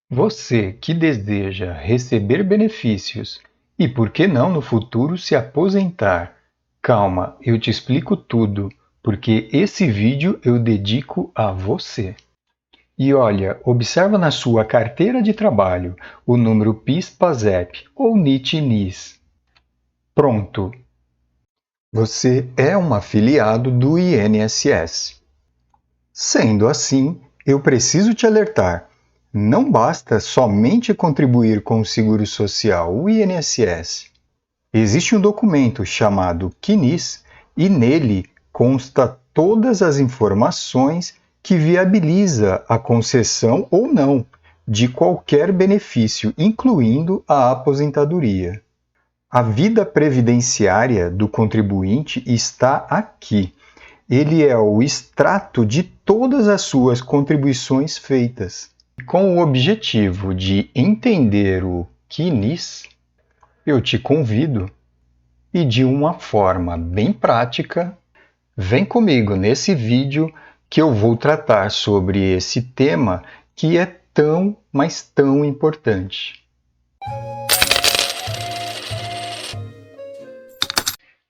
Você que deseja receber benefícios e, por que não, no futuro se aposentar? Calma, eu te explico tudo, porque esse vídeo eu dedico a você. E olha, observa na sua carteira de trabalho o número PIS/PASEP ou NIT/NIS. Pronto! Você é um afiliado do INSS. Sendo assim, eu preciso te alertar. Não basta somente contribuir com o Seguro Social, o INSS. Existe um documento chamado CNIS e nele consta todas as informações que viabiliza a concessão ou não de qualquer benefício, incluindo a aposentadoria. A vida previdenciária do contribuinte está aqui. Ele é o extrato de todas as suas contribuições feitas. Com o objetivo de entender o CNIS, eu te convido e de uma forma bem prática, vem comigo nesse vídeo que eu vou tratar sobre esse tema que é tão, mas tão importante.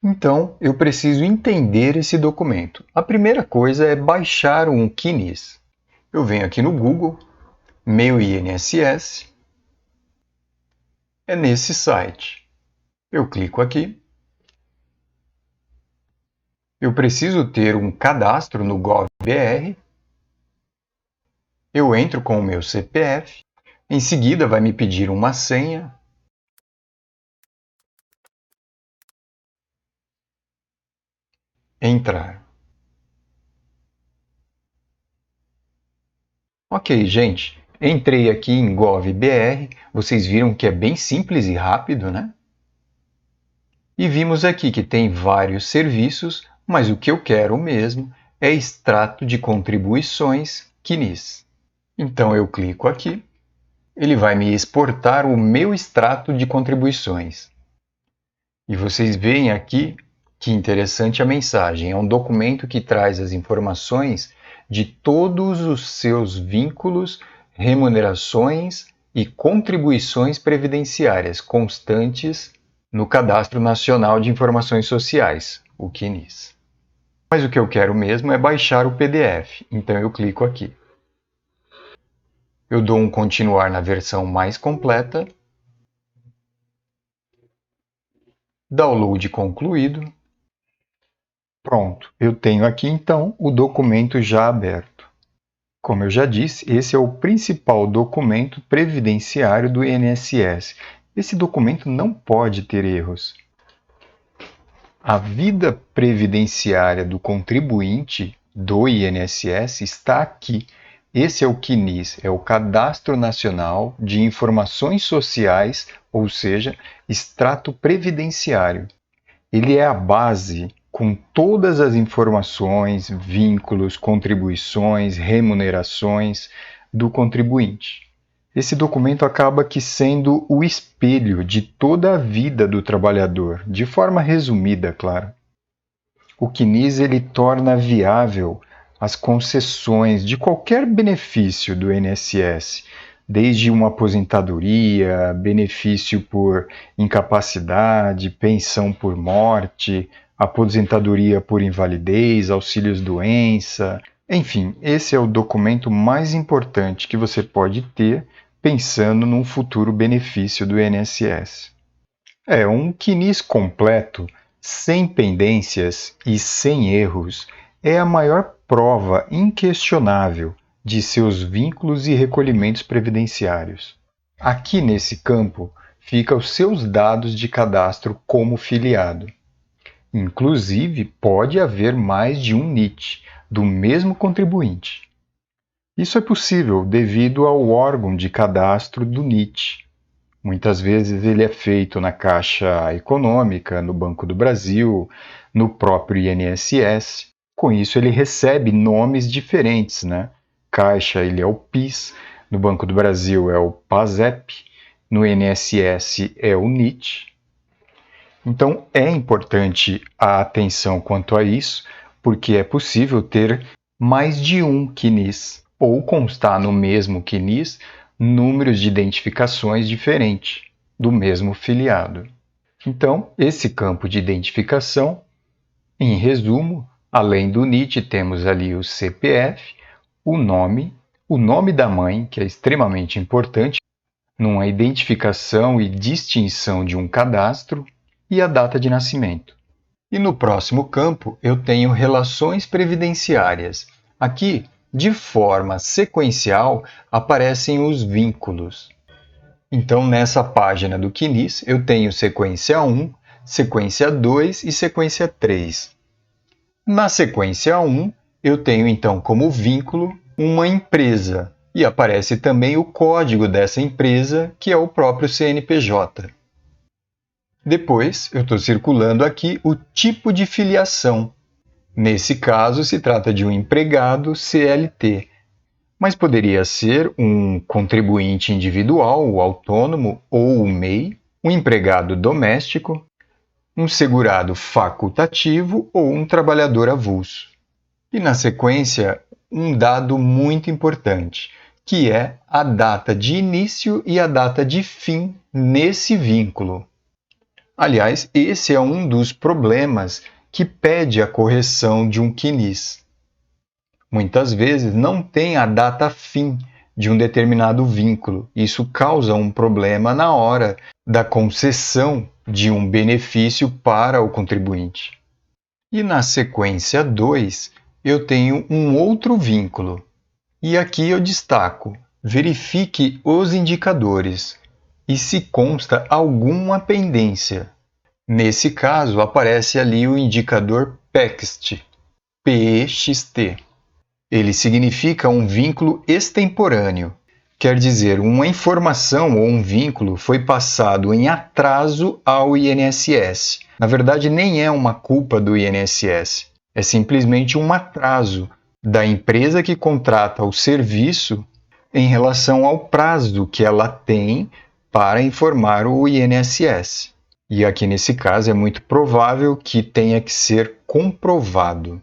Então, eu preciso entender esse documento. A primeira coisa é baixar um CNIS. Eu venho aqui no Google, meu INSS, é nesse site. Eu clico aqui. Eu preciso ter um cadastro no Gov.br. Eu entro com o meu CPF. Em seguida, vai me pedir uma senha. Entrar. Ok, gente. Entrei aqui em Gov.br. Vocês viram que é bem simples e rápido, né? E vimos aqui que tem vários serviços, mas o que eu quero mesmo é extrato de contribuições CNIS. Então eu clico aqui. Ele vai me exportar o meu extrato de contribuições. E vocês veem aqui que interessante a mensagem. É um documento que traz as informações de todos os seus vínculos, remunerações e contribuições previdenciárias constantes no Cadastro Nacional de Informações Sociais, o CNIS. Mas o que eu quero mesmo é baixar o PDF, então eu clico aqui. Eu dou um continuar na versão mais completa. Download concluído. Pronto, eu tenho aqui então o documento já aberto. Como eu já disse, esse é o principal documento previdenciário do INSS. Esse documento não pode ter erros. A vida previdenciária do contribuinte do INSS está aqui. Esse é o CNIS, é o Cadastro Nacional de Informações Sociais, ou seja, extrato previdenciário. Ele é a base com todas as informações, vínculos, contribuições, remunerações do contribuinte. Esse documento acaba que sendo o espelho de toda a vida do trabalhador, de forma resumida, claro. O CNIS ele torna viável as concessões de qualquer benefício do INSS, desde uma aposentadoria, benefício por incapacidade, pensão por morte, aposentadoria por invalidez, auxílios-doença. Enfim, esse é o documento mais importante que você pode ter pensando num futuro benefício do INSS. É um CNIS completo, sem pendências e sem erros, é a maior prova inquestionável de seus vínculos e recolhimentos previdenciários. Aqui nesse campo ficam os seus dados de cadastro como filiado. Inclusive, pode haver mais de um NIT do mesmo contribuinte. Isso é possível devido ao órgão de cadastro do NIT. Muitas vezes ele é feito na Caixa Econômica, no Banco do Brasil, no próprio INSS. Com isso, ele recebe nomes diferentes, né? Caixa, ele é o PIS, no Banco do Brasil é o PASEP, no INSS é o NIT. Então, é importante a atenção quanto a isso, porque é possível ter mais de um CNIS, ou constar no mesmo CNIS números de identificações diferentes do mesmo filiado. Então, esse campo de identificação, em resumo, além do NIT, temos ali o CPF, o nome da mãe, que é extremamente importante numa identificação e distinção de um cadastro, e a data de nascimento. E no próximo campo eu tenho relações previdenciárias. Aqui, de forma sequencial, aparecem os vínculos. Então, nessa página do CNIS, eu tenho sequência 1, sequência 2 e sequência 3. Na sequência 1, eu tenho então como vínculo uma empresa, e aparece também o código dessa empresa, que é o próprio CNPJ. Depois, eu estou circulando aqui o tipo de filiação. Nesse caso, se trata de um empregado CLT, mas poderia ser um contribuinte individual, o autônomo ou o MEI, um empregado doméstico, um segurado facultativo ou um trabalhador avulso. E na sequência, um dado muito importante, que é a data de início e a data de fim nesse vínculo. Aliás, esse é um dos problemas que pede a correção de um CNIS. Muitas vezes não tem a data fim de um determinado vínculo. Isso causa um problema na hora da concessão de um benefício para o contribuinte. E na sequência 2, eu tenho um outro vínculo. E aqui eu destaco: verifique os indicadores e se consta alguma pendência. Nesse caso, aparece ali o indicador PEXT, PEXT. Ele significa um vínculo extemporâneo. Quer dizer, uma informação ou um vínculo foi passado em atraso ao INSS. Na verdade, nem é uma culpa do INSS, é simplesmente um atraso da empresa que contrata o serviço em relação ao prazo que ela tem para informar o INSS. E aqui nesse caso é muito provável que tenha que ser comprovado.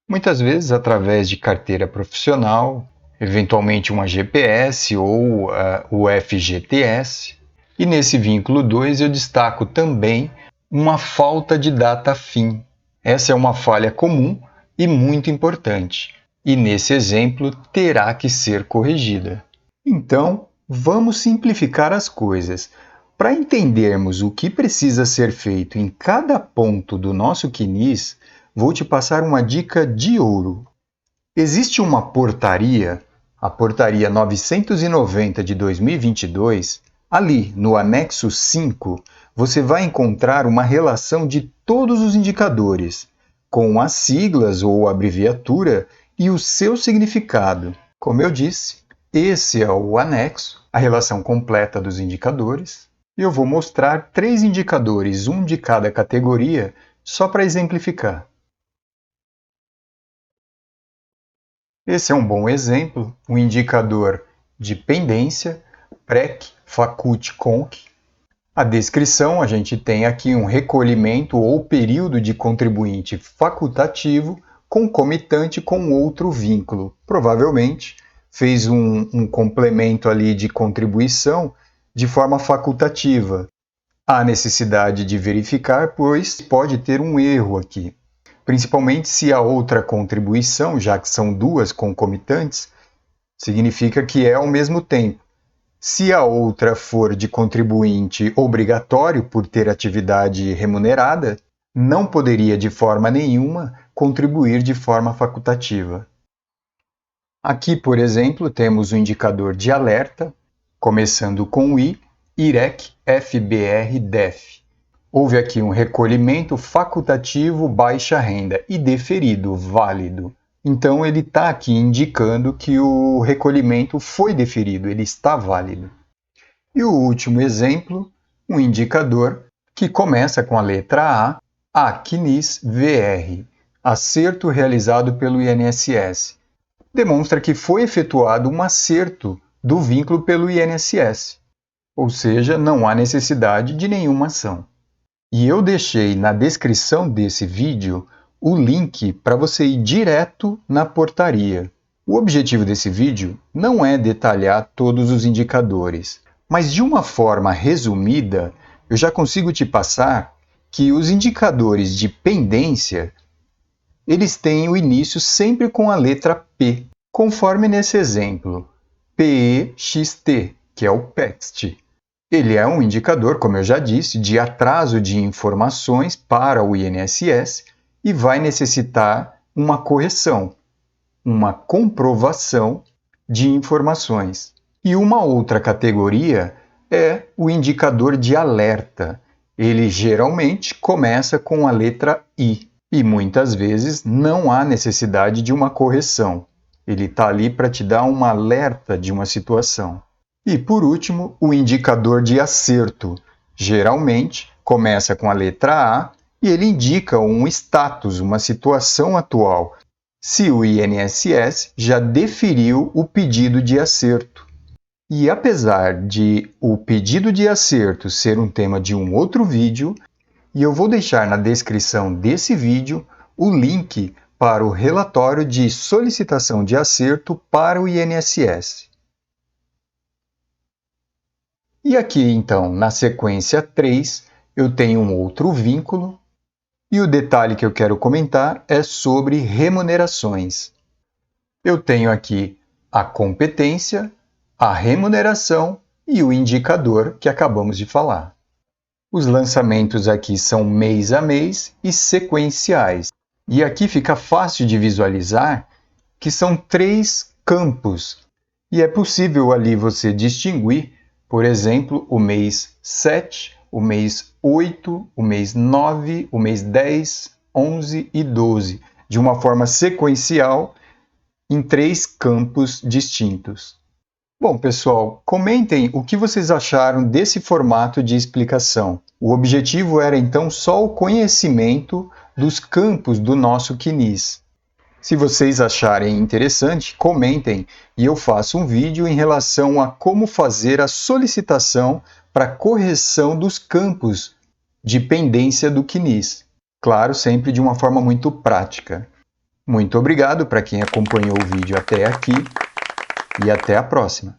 Muitas vezes através de carteira profissional, eventualmente uma GPS ou o FGTS. E nesse vínculo 2 eu destaco também uma falta de data fim. Essa é uma falha comum e muito importante, e nesse exemplo terá que ser corrigida. Então, vamos simplificar as coisas. Para entendermos o que precisa ser feito em cada ponto do nosso CNIS, vou te passar uma dica de ouro. Existe uma portaria, a Portaria 990 de 2022, ali no anexo 5, você vai encontrar uma relação de todos os indicadores, com as siglas ou abreviatura e o seu significado. Como eu disse, esse é o anexo, a relação completa dos indicadores. E eu vou mostrar 3 indicadores, um de cada categoria, só para exemplificar. Esse é um bom exemplo, um indicador de pendência, PREC, Facult Conc. A descrição, a gente tem aqui um recolhimento ou período de contribuinte facultativo concomitante com outro vínculo. Provavelmente fez um complemento ali de contribuição de forma facultativa. Há necessidade de verificar, pois pode ter um erro aqui, principalmente se a outra contribuição, já que são duas concomitantes, significa que é ao mesmo tempo. Se a outra for de contribuinte obrigatório por ter atividade remunerada, não poderia de forma nenhuma contribuir de forma facultativa. Aqui, por exemplo, temos o indicador de alerta, começando com I, IREC, FBR, DEF. Houve aqui um recolhimento facultativo baixa renda e deferido, válido. Então, ele está aqui indicando que o recolhimento foi deferido, ele está válido. E o último exemplo, um indicador que começa com a letra A, CNIS VR, acerto realizado pelo INSS. Demonstra que foi efetuado um acerto do vínculo pelo INSS, ou seja, não há necessidade de nenhuma ação. E eu deixei na descrição desse vídeo o link para você ir direto na portaria. O objetivo desse vídeo não é detalhar todos os indicadores, mas de uma forma resumida, eu já consigo te passar que os indicadores de pendência, eles têm o início sempre com a letra P, conforme nesse exemplo, PEXT, que é o PEXT. Ele é um indicador, como eu já disse, de atraso de informações para o INSS e vai necessitar uma correção, uma comprovação de informações. E uma outra categoria é o indicador de alerta. Ele geralmente começa com a letra I e muitas vezes não há necessidade de uma correção. Ele está ali para te dar um alerta de uma situação. E por último, o indicador de acerto. Geralmente começa com a letra A e ele indica um status, uma situação atual, se o INSS já deferiu o pedido de acerto. E apesar de o pedido de acerto ser um tema de um outro vídeo, e eu vou deixar na descrição desse vídeo o link para o relatório de solicitação de acerto para o INSS. E aqui, então, na sequência 3, eu tenho um outro vínculo, e o detalhe que eu quero comentar é sobre remunerações. Eu tenho aqui a competência, a remuneração e o indicador que acabamos de falar. Os lançamentos aqui são mês a mês e sequenciais. E aqui fica fácil de visualizar que são 3 campos. E é possível ali você distinguir, por exemplo, o mês 7, o mês 8, o mês 9, o mês 10, 11 e 12, de uma forma sequencial em 3 campos distintos. Bom, pessoal, comentem o que vocês acharam desse formato de explicação. O objetivo era então só o conhecimento dos campos do nosso CNIS. Se vocês acharem interessante, comentem e eu faço um vídeo em relação a como fazer a solicitação para correção dos campos de pendência do CNIS. Claro, sempre de uma forma muito prática. Muito obrigado para quem acompanhou o vídeo até aqui e até a próxima.